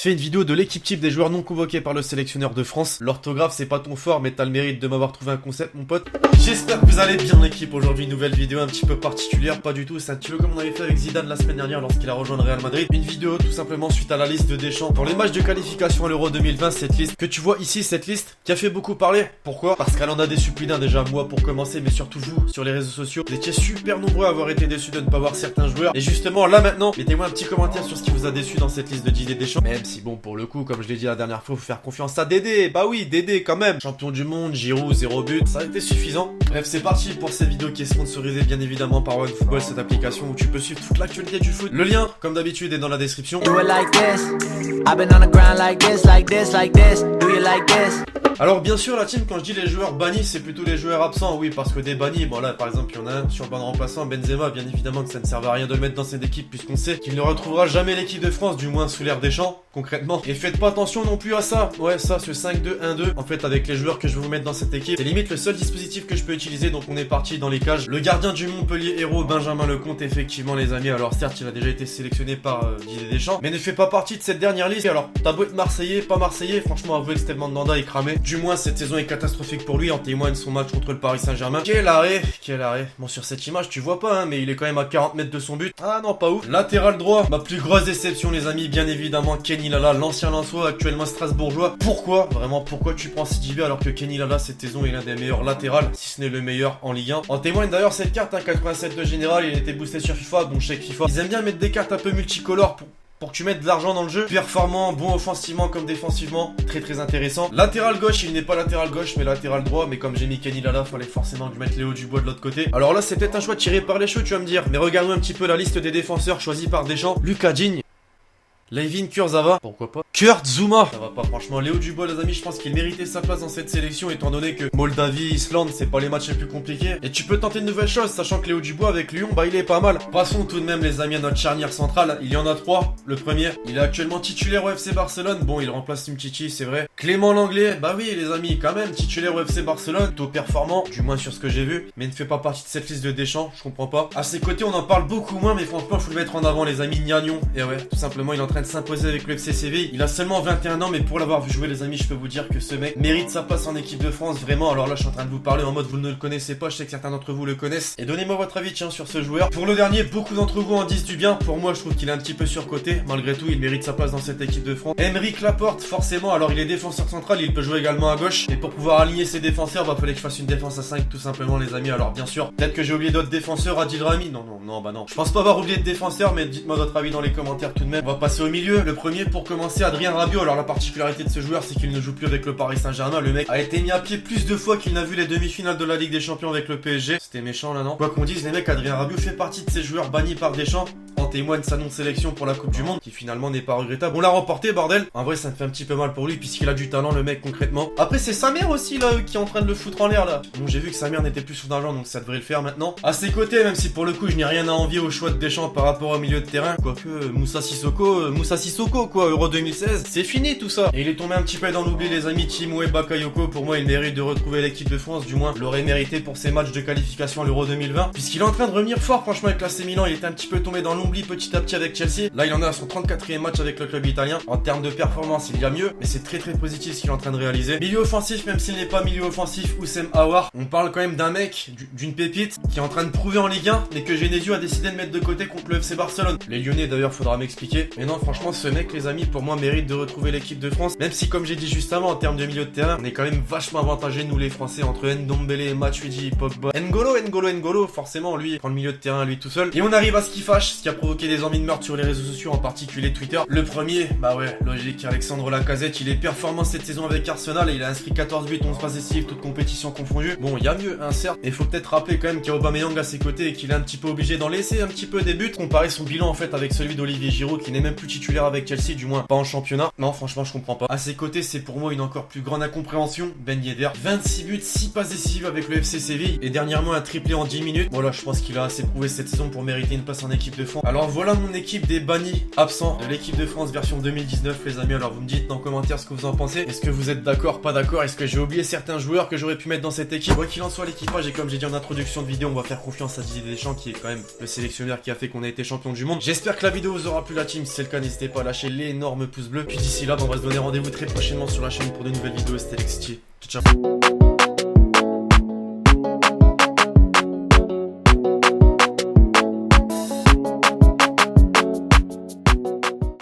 Fais une vidéo de l'équipe type des joueurs non convoqués par le sélectionneur de France. L'orthographe c'est pas ton fort mais t'as le mérite de m'avoir trouvé un concept mon pote. J'espère que vous allez bien l'équipe. Aujourd'hui une nouvelle vidéo un petit peu particulière, pas du tout, c'est un petit peu comme on avait fait avec Zidane la semaine dernière lorsqu'il a rejoint le Real Madrid. Une vidéo tout simplement suite à la liste de Deschamps pour les matchs de qualification à l'Euro 2020. Cette liste que tu vois ici, cette liste qui a fait beaucoup parler. Pourquoi? Parce qu'elle en a déçu plus d'un déjà, moi pour commencer, mais surtout vous sur les réseaux sociaux. Vous étiez super nombreux à avoir été déçus de ne pas voir certains joueurs. Et justement là maintenant, mettez-moi un petit commentaire sur ce qui vous a déçu dans cette liste de Didier Deschamps. Même si bon pour le coup, comme je l'ai dit la dernière fois, faut faire confiance à Dédé. Bah oui, Dédé quand même. Champion du monde, Giroud, 0 but, ça a été suffisant. Bref, c'est parti pour cette vidéo qui est sponsorisée bien évidemment par OneFootball, cette application où tu peux suivre toute l'actualité du foot. Le lien, comme d'habitude, est dans la description. Alors bien sûr la team, quand je dis les joueurs bannis, c'est plutôt les joueurs absents, oui, parce que des bannis, bon là par exemple il y en a un sur le banc de remplaçant, Benzema, bien évidemment que ça ne servait à rien de le mettre dans cette équipe puisqu'on sait qu'il ne retrouvera jamais l'équipe de France, du moins sous l'ère Deschamps, concrètement. Et faites pas attention non plus à ça, ouais ça, ce 5-2-1-2, en fait avec les joueurs que je vais vous mettre dans cette équipe, c'est limite le seul dispositif que je peux utiliser, donc on est parti dans les cages. Le gardien du Montpellier héros, Benjamin Lecomte, effectivement les amis, alors certes il a déjà été sélectionné par Didier Deschamps, mais ne fait pas partie de cette dernière liste. Alors t'as beau être Marseillais, pas Marseillais, franchement avouez que Steve Mandanda est cramé. Du moins cette saison est catastrophique pour lui, en témoigne son match contre le Paris Saint-Germain. Quel arrêt. Bon sur cette image tu vois pas hein, mais il est quand même à 40 mètres de son but. Ah non pas ouf. Latéral droit, ma plus grosse déception les amis, bien évidemment Kenny Lala, l'ancien Lensois, actuellement strasbourgeois. Pourquoi? Vraiment pourquoi tu prends CJV alors que Kenny Lala cette saison est l'un des meilleurs latérales, si ce n'est le meilleur en Ligue 1. En témoigne d'ailleurs cette carte, hein, 87 de général, il était boosté sur FIFA, bon chèque FIFA. Ils aiment bien mettre des cartes un peu multicolores pour que tu mettes de l'argent dans le jeu. Performant, bon offensivement comme défensivement, très intéressant. Latéral gauche, il n'est pas latéral gauche mais latéral droit, mais comme j'ai mis Kenny Lala, fallait forcément lui mettre Léo Dubois de l'autre côté. Alors là c'est peut-être un choix tiré par les cheveux tu vas me dire, mais regardons un petit peu la liste des défenseurs choisis par Deschamps. Lucas Digne, Layvin Kurzawa, pourquoi pas. Kurt Zouma, ça va pas franchement. Léo Dubois les amis, je pense qu'il méritait sa place dans cette sélection étant donné que Moldavie, Islande, c'est pas les matchs les plus compliqués. Et tu peux tenter de nouvelles choses, sachant que Léo Dubois avec Lyon, bah il est pas mal. Passons tout de même les amis à notre charnière centrale, il y en a 3. Le premier, il est actuellement titulaire au FC Barcelone, bon il remplace Umtiti c'est vrai. Clément Langlais, bah oui les amis, quand même, titulaire au FC Barcelone, taux performant, du moins sur ce que j'ai vu, mais ne fait pas partie de cette liste de Deschamps, je comprends pas. À ses côtés on en parle beaucoup moins, mais franchement faut le mettre en avant les amis, Niagnon. Et ouais, tout simplement il est en train de s'imposer avec le FC Séville. Il a seulement 21 ans, mais pour l'avoir vu jouer les amis, je peux vous dire que ce mec mérite sa place en équipe de France, vraiment. Alors là je suis en train de vous parler en mode vous ne le connaissez pas, je sais que certains d'entre vous le connaissent. Et donnez-moi votre avis tiens sur ce joueur. Pour le dernier, beaucoup d'entre vous en disent du bien, pour moi je trouve qu'il est un petit peu surcoté, malgré tout il mérite sa place dans cette équipe de France. Aymeric Laporte, forcément, alors il est défenseur central, il peut jouer également à gauche, et pour pouvoir aligner ses défenseurs, bah fallait que je fasse une défense à 5 tout simplement les amis. Alors bien sûr, peut-être que j'ai oublié d'autres défenseurs, Adil Rami, non, bah non. Je pense pas avoir oublié de défenseurs, mais dites-moi votre avis dans les commentaires tout de même. On va passer au milieu, le premier pour commencer, Adrien Rabiot. Alors la particularité de ce joueur c'est qu'il ne joue plus avec le Paris Saint-Germain, le mec a été mis à pied plus de fois qu'il n'a vu les demi-finales de la Ligue des Champions avec le PSG. C'était méchant là non? Quoi qu'on dise les mecs, Adrien Rabiot fait partie de ces joueurs bannis par Deschamps. En témoigne sa non-sélection pour la Coupe du Monde, qui finalement n'est pas regrettable. On l'a remporté bordel. En vrai ça me fait un petit peu mal pour lui puisqu'il a du talent le mec concrètement. Après c'est sa mère aussi là qui est en train de le foutre en l'air là. Bon j'ai vu que sa mère n'était plus sous d'argent donc ça devrait le faire maintenant. À ses côtés, même si pour le coup je n'ai rien à envier au choix de Deschamps par rapport au milieu de terrain, quoique Moussa Sissoko quoi, Euro 2016, c'est fini tout ça. Et il est tombé un petit peu dans l'oubli les amis, Timoué Bakayoko, pour moi il mérite de retrouver l'équipe de France, du moins l'aurait mérité pour ses matchs de qualification à l'Euro 2020, puisqu'il est en train de revenir fort franchement avec l'AC Milan. Il était un petit peu tombé dans l'oubli petit à petit avec Chelsea, là il en a son 34e match avec le club italien. En termes de performance il y a mieux, mais c'est très positif ce qu'il est en train de réaliser. Milieu offensif, même s'il n'est pas milieu offensif, Oussem Aouar, on parle quand même d'un mec, d'une pépite, qui est en train de prouver en Ligue 1, mais que Genesio a décidé de mettre de côté contre le FC Barcelone. Les Lyonnais d'ailleurs faudra m'expliquer, mais non franchement ce mec les amis pour moi mérite de retrouver l'équipe de France, même si comme j'ai dit juste avant en termes de milieu de terrain, on est quand même vachement avantagés nous les Français entre Ndombele, Matuidi, Pogba, N'Golo, forcément lui prend le milieu de terrain lui tout seul. Et on arrive à ce qui fâche, ce qui a provoqué des envies de meurtre sur les réseaux sociaux, en particulier Twitter. Le premier, bah ouais, logique, Alexandre Lacazette, il est performant cette saison avec Arsenal et il a inscrit 14 buts, 11 passes décisives, toutes compétitions confondues. Bon, il y a mieux, hein, certes, et faut peut-être rappeler quand même qu'il y a Aubameyang à ses côtés et qu'il est un petit peu obligé d'en laisser un petit peu des buts. Comparer son bilan en fait avec celui d'Olivier Giroud qui n'est même plus titulaire avec Chelsea, du moins pas en championnat. Non, franchement, je comprends pas. À ses côtés, c'est pour moi une encore plus grande incompréhension. Ben Yedder, 26 buts, 6 passes décisives avec le FC Séville et dernièrement un triplé en 10 minutes. Voilà, je pense qu'il a assez prouvé cette saison pour mériter une place en équipe de France. Alors Alors voilà mon équipe des bannis absents de l'équipe de France version 2019 les amis. Alors vous me dites en commentaire ce que vous en pensez. Est-ce que vous êtes d'accord, pas d'accord? Est-ce que j'ai oublié certains joueurs que j'aurais pu mettre dans cette équipe? Quoi qu'il en soit, l'équipage, et comme j'ai dit en introduction de vidéo, on va faire confiance à Didier Deschamps qui est quand même le sélectionneur qui a fait qu'on a été champion du monde. J'espère que la vidéo vous aura plu la team. Si c'est le cas, n'hésitez pas à lâcher l'énorme pouce bleu. Puis d'ici là, on va se donner rendez-vous très prochainement sur la chaîne pour de nouvelles vidéos. C'était Lexitier. Ciao ciao.